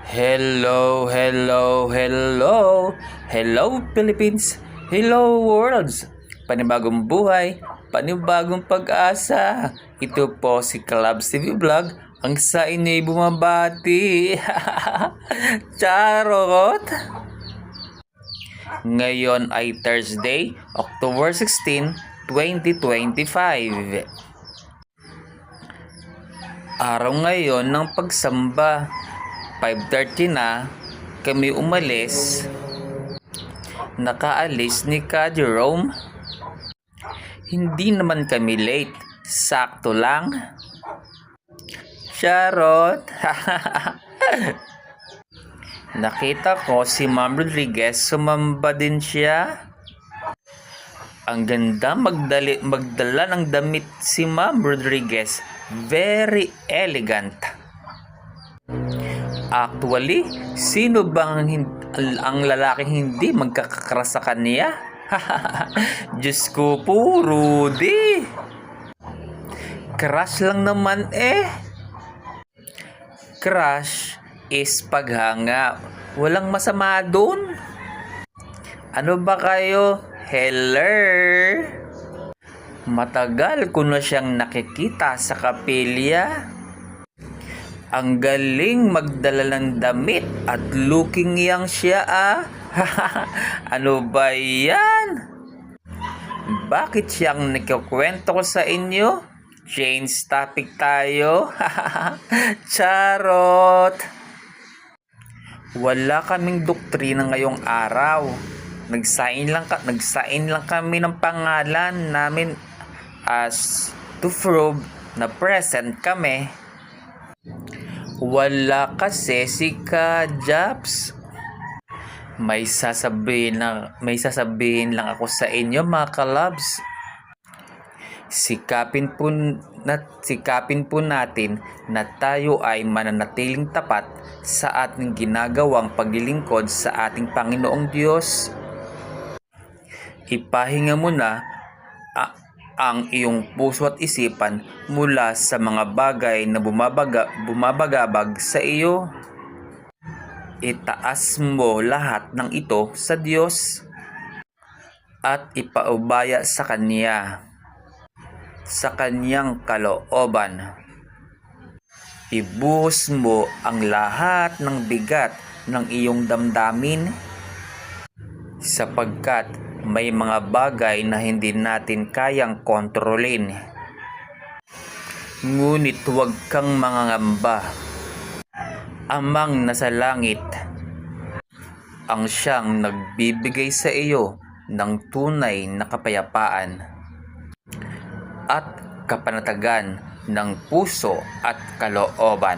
Hello, hello, hello. Hello Philippines. Hello worlds. Panibagong buhay, panibagong pag-asa. Ito po si Kalabs TV Vlog, ang sa inyo'y bumabati. Charot! Ngayon ay Thursday, October 16, 2025. Araw ngayon ng pagsamba. 5:30 na kami umalis. Nakaalis ni Ka Jerome. Hindi naman kami late. Sakto lang. Charot. Nakita ko si Ma'am Rodriguez, sumamba din siya. Ang ganda magdala ng damit si Ma'am Rodriguez. Very elegant. Actually, sino bang ang lalaking hindi magkakakras sa kanya? Diyos ko po, Rudy. Crush lang naman eh. Crush is paghanga. Walang masama doon. Ano ba kayo? Hello? Matagal ko na siyang nakikita sa kapilya. Ang galing magdala ng damit at looking young siya ah. Ano ba yan? Bakit siyang nagkukwento ko sa inyo? Change topic tayo. Charot. Wala kaming doktrina ngayong araw. Nagsain lang kami ng pangalan namin as to prove na present kami. Wala kasi si Ka Japs. May sasabihin lang ako sa inyo mga kalabs. Sikapin po natin na tayo ay mananatiling tapat sa ating ginagawang paglilingkod sa ating Panginoong Diyos. Ipahinga mo na ang iyong puso at isipan mula sa mga bagay na bumabagabag sa iyo. Itaas mo lahat ng ito sa Diyos at ipaubaya sa Kanya, sa Kanyang kalooban. Ibuhos mo ang lahat ng bigat ng iyong damdamin sapagkat may mga bagay na hindi natin kayang kontrolin. Ngunit huwag kang mangangamba. Amang nasa langit ang siyang nagbibigay sa iyo ng tunay na kapayapaan at kapanatagan ng puso at kalooban.